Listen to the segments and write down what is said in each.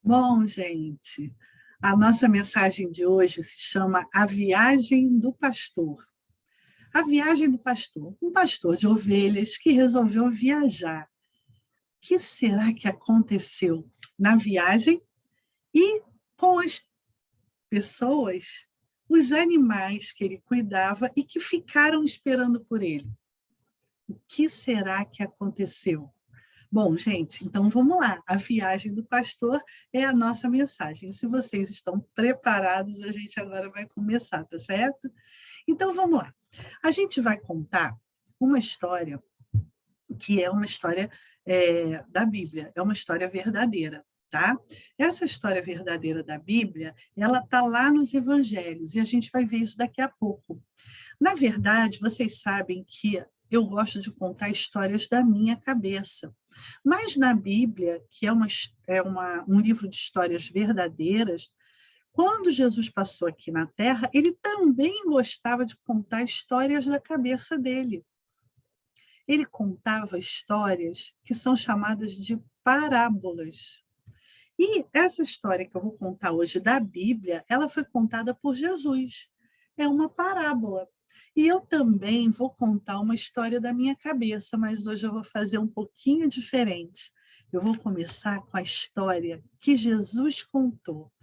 Bom, gente, a nossa mensagem de hoje se chama A Viagem do Pastor. A Viagem do Pastor, um pastor de ovelhas que resolveu viajar. O que será que aconteceu na viagem e com as pessoas, os animais que ele cuidava e que ficaram esperando por ele? O que será que aconteceu? Bom, gente, então vamos lá. A viagem do pastor é a nossa mensagem. Se vocês estão preparados, a gente agora vai começar, tá certo? Então vamos lá. A gente vai contar uma história que é uma história da Bíblia, é uma história verdadeira, tá? Essa história verdadeira da Bíblia, ela está lá nos Evangelhos e a gente vai ver isso daqui a pouco. Na verdade, vocês sabem que eu gosto de contar histórias da minha cabeça. Mas na Bíblia, que um livro de histórias verdadeiras, quando Jesus passou aqui na Terra, ele também gostava de contar histórias da cabeça dele. Ele contava histórias que são chamadas de parábolas. E essa história que eu vou contar hoje da Bíblia, ela foi contada por Jesus. É uma parábola. E eu também vou contar uma história da minha cabeça, mas hoje eu vou fazer um pouquinho diferente. Eu vou começar com a história que Jesus contou.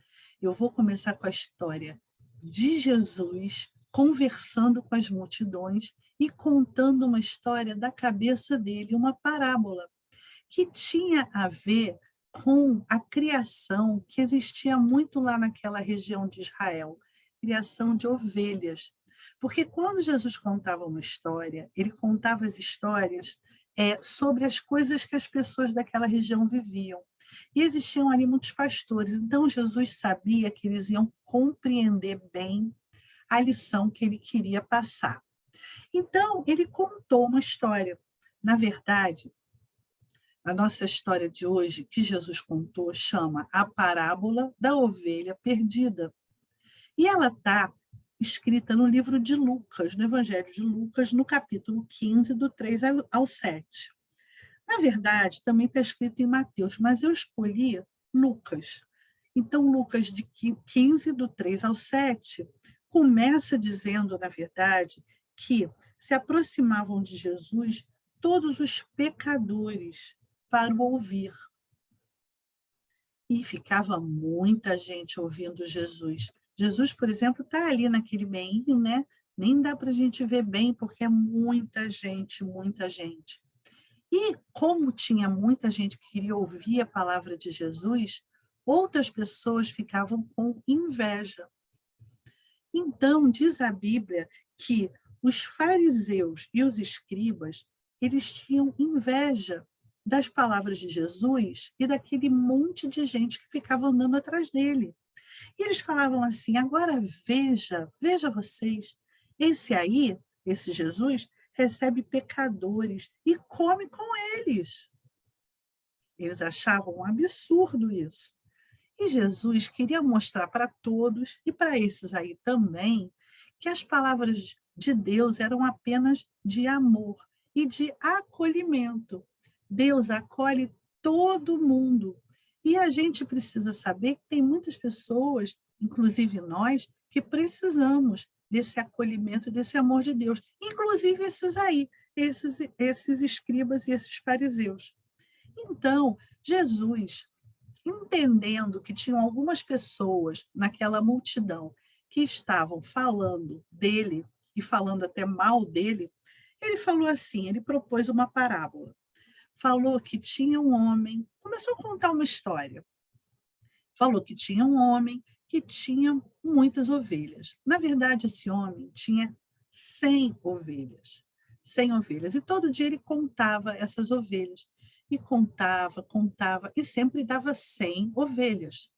Eu vou começar com a história de Jesus conversando com as multidões e contando uma história da cabeça dele, uma parábola que tinha a ver com a criação que existia muito lá naquela região de Israel, criação de ovelhas. Porque quando Jesus contava uma história, ele contava as histórias sobre as coisas que as pessoas daquela região viviam. E existiam ali muitos pastores, então Jesus sabia que eles iam compreender bem a lição que ele queria passar. Então, ele contou uma história. Na verdade, a nossa história de hoje, que Jesus contou, chama A Parábola da Ovelha Perdida. E ela está escrita no livro de Lucas, no Evangelho de Lucas, no capítulo 15, do 3 ao 7. Na verdade, também está escrito em Mateus, mas eu escolhi Lucas. Então, Lucas de 15, do 3 ao 7, começa dizendo, na verdade, que se aproximavam de Jesus todos os pecadores para o ouvir. E ficava muita gente ouvindo Jesus. Jesus, por exemplo, está ali naquele meinho, né? Nem dá para a gente ver bem, porque é muita gente, muita gente. E como tinha muita gente que queria ouvir a palavra de Jesus, outras pessoas ficavam com inveja. Então, diz a Bíblia que os fariseus e os escribas, eles tinham inveja das palavras de Jesus e daquele monte de gente que ficava andando atrás dele. E eles falavam assim: agora veja vocês, esse aí, esse Jesus, recebe pecadores e come com eles. Eles achavam um absurdo isso. E Jesus queria mostrar para todos, e para esses aí também, que as palavras de Deus eram apenas de amor e de acolhimento. Deus acolhe todo mundo. E a gente precisa saber que tem muitas pessoas, inclusive nós, que precisamos desse acolhimento e desse amor de Deus. Inclusive esses aí, esses escribas e esses fariseus. Então, Jesus, entendendo que tinham algumas pessoas naquela multidão que estavam falando dele e falando até mal dele, ele falou assim, ele propôs uma parábola. Falou que tinha um homem, começou a contar uma história. Falou que tinha um homem que tinha muitas ovelhas. Na verdade, esse homem tinha 100 ovelhas. 100 ovelhas. E todo dia ele contava essas ovelhas. E contava, e sempre dava 100 ovelhas.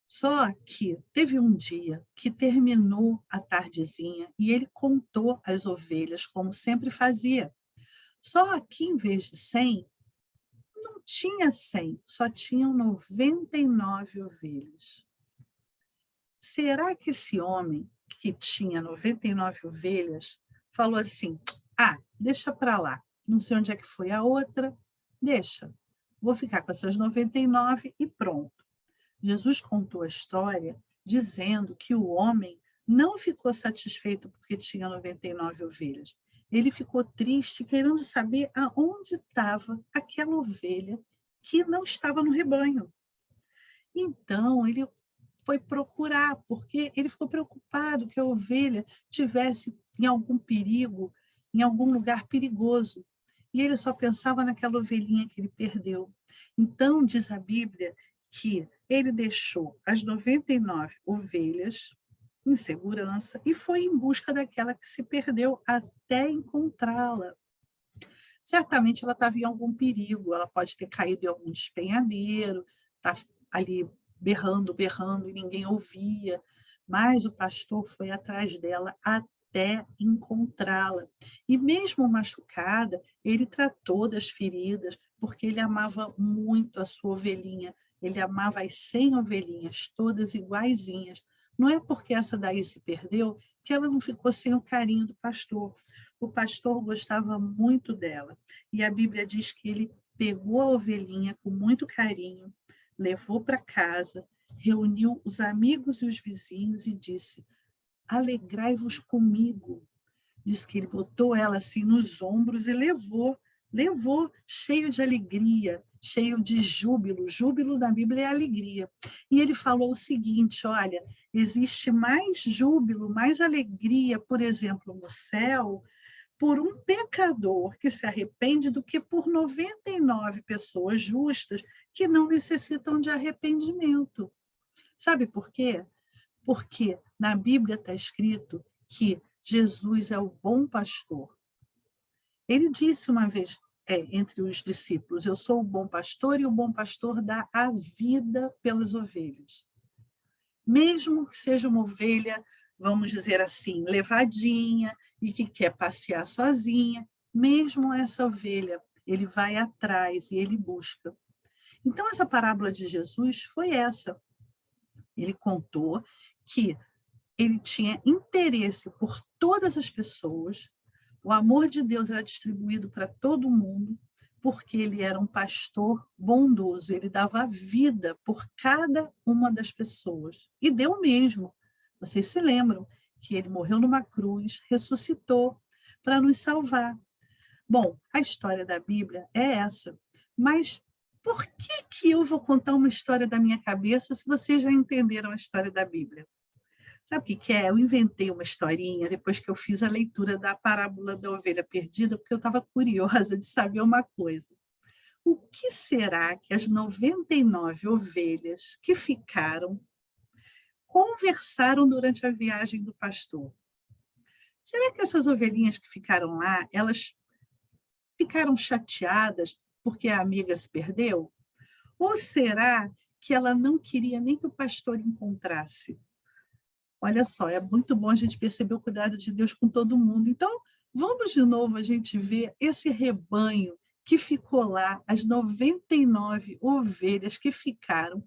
Só que teve um dia que terminou a tardezinha e ele contou as ovelhas, como sempre fazia. Só que, em vez de 100, não tinha 100, só tinham 99 ovelhas. Será que esse homem, que tinha 99 ovelhas, falou assim: ah, deixa para lá, não sei onde é que foi a outra, deixa. vou ficar com essas 99 e pronto. Jesus contou a história dizendo que o homem não ficou satisfeito porque tinha 99 ovelhas. Ele ficou triste, querendo saber aonde estava aquela ovelha que não estava no rebanho. Então, ele foi procurar, porque ele ficou preocupado que a ovelha tivesse em algum perigo, em algum lugar perigoso. E ele só pensava naquela ovelhinha que ele perdeu. Então, diz a Bíblia que ele deixou as 99 ovelhas em segurança e foi em busca daquela que se perdeu até encontrá-la. Certamente ela estava em algum perigo, ela pode ter caído em algum despenhadeiro, está ali berrando, berrando e ninguém ouvia, mas o pastor foi atrás dela até encontrá-la. E mesmo machucada, ele tratou das feridas, porque ele amava muito a sua ovelhinha, ele amava as 100 ovelhinhas, todas iguaizinhas. Não é porque essa daí se perdeu que ela não ficou sem o carinho do pastor. O pastor gostava muito dela. E a Bíblia diz que ele pegou a ovelhinha com muito carinho, levou para casa, reuniu os amigos e os vizinhos e disse: alegrai-vos comigo. Diz que ele botou ela assim nos ombros e levou cheio de alegria, cheio de júbilo. Júbilo na Bíblia é alegria. E ele falou o seguinte: olha, existe mais júbilo, mais alegria, por exemplo, no céu, por um pecador que se arrepende do que por 99 pessoas justas que não necessitam de arrependimento. Sabe por quê? Porque na Bíblia está escrito que Jesus é o bom pastor. Ele disse uma vez entre os discípulos: eu sou o bom pastor e o bom pastor dá a vida pelas ovelhas. Mesmo que seja uma ovelha, vamos dizer assim, levadinha e que quer passear sozinha, mesmo essa ovelha, ele vai atrás e ele busca. Então, essa parábola de Jesus foi essa. Ele contou que ele tinha interesse por todas as pessoas, o amor de Deus era distribuído para todo mundo, porque ele era um pastor bondoso, ele dava a vida por cada uma das pessoas. E deu mesmo. Vocês se lembram que ele morreu numa cruz, ressuscitou para nos salvar. Bom, a história da Bíblia é essa, mas por que eu vou contar uma história da minha cabeça se vocês já entenderam a história da Bíblia? Sabe o que é? Eu inventei uma historinha depois que eu fiz a leitura da parábola da ovelha perdida, porque eu estava curiosa de saber uma coisa. O que será que as 99 ovelhas que ficaram conversaram durante a viagem do pastor? Será que essas ovelhinhas que ficaram lá, elas ficaram chateadas porque a amiga se perdeu? Ou será que ela não queria nem que o pastor encontrasse? Olha só, é muito bom a gente perceber o cuidado de Deus com todo mundo. Então, vamos de novo a gente ver esse rebanho que ficou lá, as 99 ovelhas que ficaram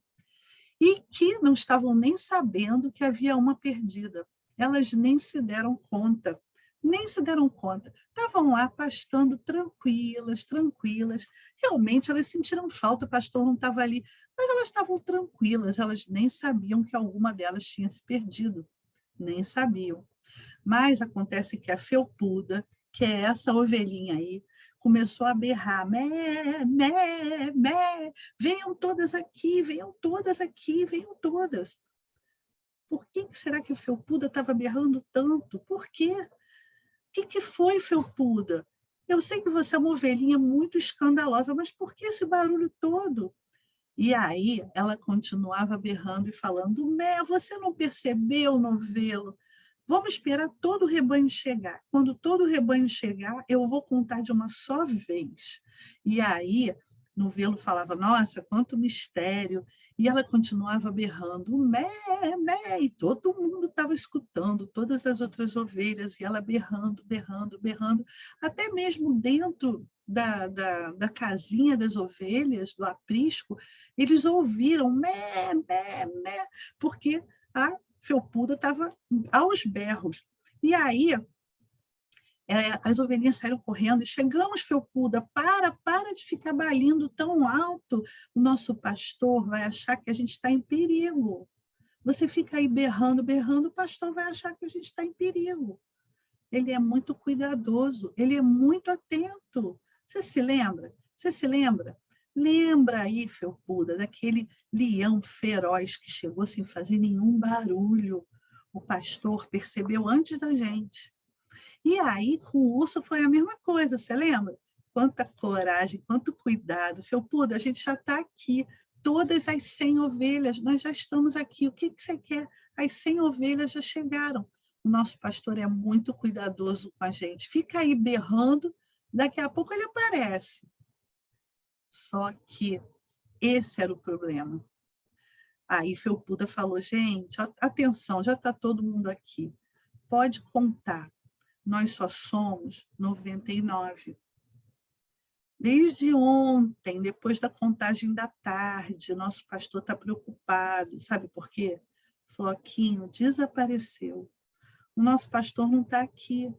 e que não estavam nem sabendo que havia uma perdida. Elas nem se deram conta, nem se deram conta. Estavam lá pastando tranquilas, tranquilas. Realmente elas sentiram falta, o pastor não estava ali, mas elas estavam tranquilas, elas nem sabiam que alguma delas tinha se perdido, nem sabiam. Mas acontece que a felpuda, que é essa ovelhinha aí, começou a berrar: mé, mé, mé, venham todas aqui, venham todas aqui, venham todas. Por que será que a felpuda estava berrando tanto? Por quê? O que foi, felpuda? Eu sei que você é uma ovelhinha muito escandalosa, mas por que esse barulho todo? E aí ela continuava berrando e falando: Mé, você não percebeu, novelo? Vamos esperar todo o rebanho chegar. Quando todo o rebanho chegar, eu vou contar de uma só vez. E aí, novelo falava: nossa, quanto mistério. E ela continuava berrando: Mé, Mé. E todo mundo estava escutando, todas as outras ovelhas, e ela berrando, berrando, berrando, até mesmo dentro da casinha das ovelhas, do aprisco, eles ouviram mé, mé, mé, porque a felpuda estava aos berros. E aí As ovelhinhas saíram correndo e chegamos, Felpuda, para de ficar balindo tão alto. O nosso pastor vai achar que a gente está em perigo. Você fica aí berrando, berrando, o pastor vai achar que a gente está em perigo. Ele é muito cuidadoso, ele é muito atento. Você se lembra? Você se lembra? Lembra aí, Felpuda, daquele leão feroz que chegou sem fazer nenhum barulho. O pastor percebeu antes da gente. E aí, com o urso foi a mesma coisa, você lembra? Quanta coragem, quanto cuidado. Felpuda, a gente já está aqui. Todas as 100 ovelhas, nós já estamos aqui. O que você quer? As 100 ovelhas já chegaram. O nosso pastor é muito cuidadoso com a gente. Fica aí berrando, daqui a pouco ele aparece. Só que esse era o problema. Aí Felpuda falou, gente, atenção, já está todo mundo aqui. Pode contar. Nós só somos 99. Desde ontem, depois da contagem da tarde, nosso pastor está preocupado. Sabe por quê? Floquinho desapareceu. O nosso pastor não está aqui.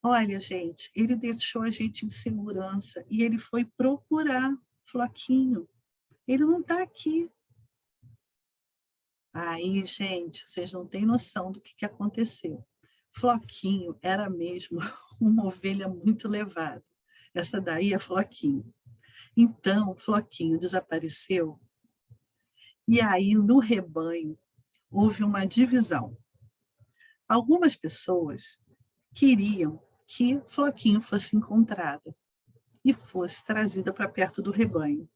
Olha, gente, ele deixou a gente em segurança e ele foi procurar Floquinho. Ele não está aqui. Aí, gente, vocês não têm noção do que aconteceu. Floquinho era mesmo uma ovelha muito levada. Essa daí é Floquinho. Então, Floquinho desapareceu. E aí, no rebanho, houve uma divisão. Algumas pessoas queriam que Floquinho fosse encontrada e fosse trazida para perto do rebanho.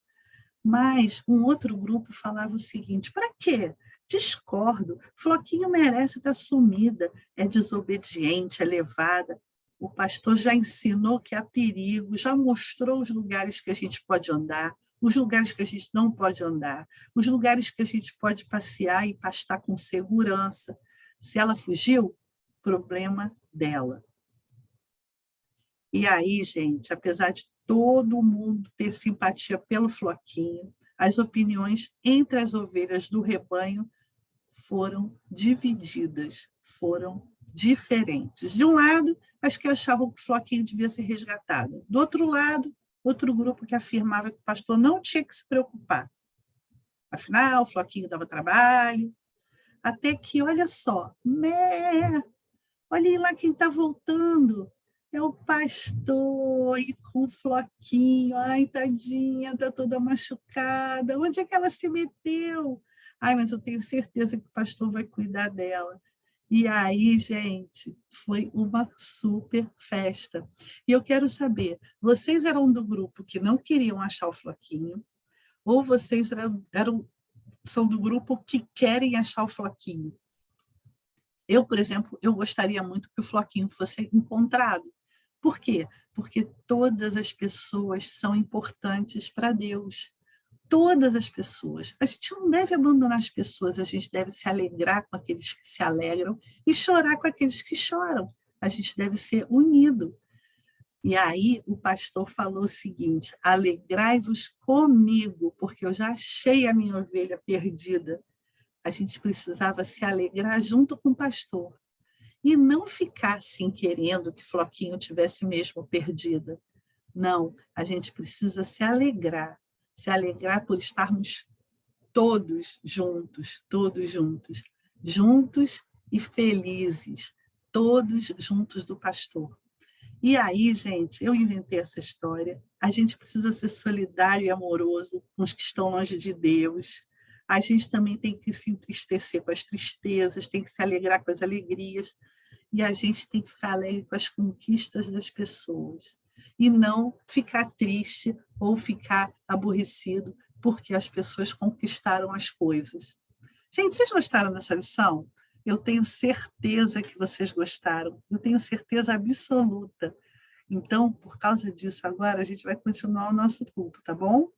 Mas um outro grupo falava o seguinte, para quê? Discordo, Floquinho merece estar sumida, é desobediente, é levada. O pastor já ensinou que há perigo, já mostrou os lugares que a gente pode andar, os lugares que a gente não pode andar, os lugares que a gente pode passear e pastar com segurança. Se ela fugiu, problema dela. E aí, gente, apesar de todo mundo ter simpatia pelo Floquinho, as opiniões entre as ovelhas do rebanho foram divididas, foram diferentes. De um lado, as que achavam que o Floquinho devia ser resgatado. Do outro lado, outro grupo que afirmava que o pastor não tinha que se preocupar. Afinal, o Floquinho dava trabalho. Até que, olha só, olhem lá quem está voltando. É o pastor e com o Floquinho. Ai, tadinha, está toda machucada. Onde é que ela se meteu? Ai, mas eu tenho certeza que o pastor vai cuidar dela. E aí, gente, foi uma super festa. E eu quero saber, vocês eram do grupo que não queriam achar o Floquinho ou vocês são do grupo que querem achar o Floquinho? Eu, por exemplo, eu gostaria muito que o Floquinho fosse encontrado. Por quê? Porque todas as pessoas são importantes para Deus. Todas as pessoas. A gente não deve abandonar as pessoas, a gente deve se alegrar com aqueles que se alegram e chorar com aqueles que choram. A gente deve ser unido. E aí o pastor falou o seguinte, alegrai-vos comigo, porque eu já achei a minha ovelha perdida. A gente precisava se alegrar junto com o pastor e não ficar assim querendo que Floquinho tivesse mesmo perdida. Não, a gente precisa se alegrar por estarmos todos juntos, juntos e felizes, todos juntos do pastor. E aí, gente, eu inventei essa história, a gente precisa ser solidário e amoroso com os que estão longe de Deus, a gente também tem que se entristecer com as tristezas, tem que se alegrar com as alegrias, e a gente tem que ficar alegre com as conquistas das pessoas. E não ficar triste ou ficar aborrecido porque as pessoas conquistaram as coisas. Gente, vocês gostaram dessa lição? Eu tenho certeza que vocês gostaram. Eu tenho certeza absoluta. Então, por causa disso, agora a gente vai continuar o nosso culto, tá bom?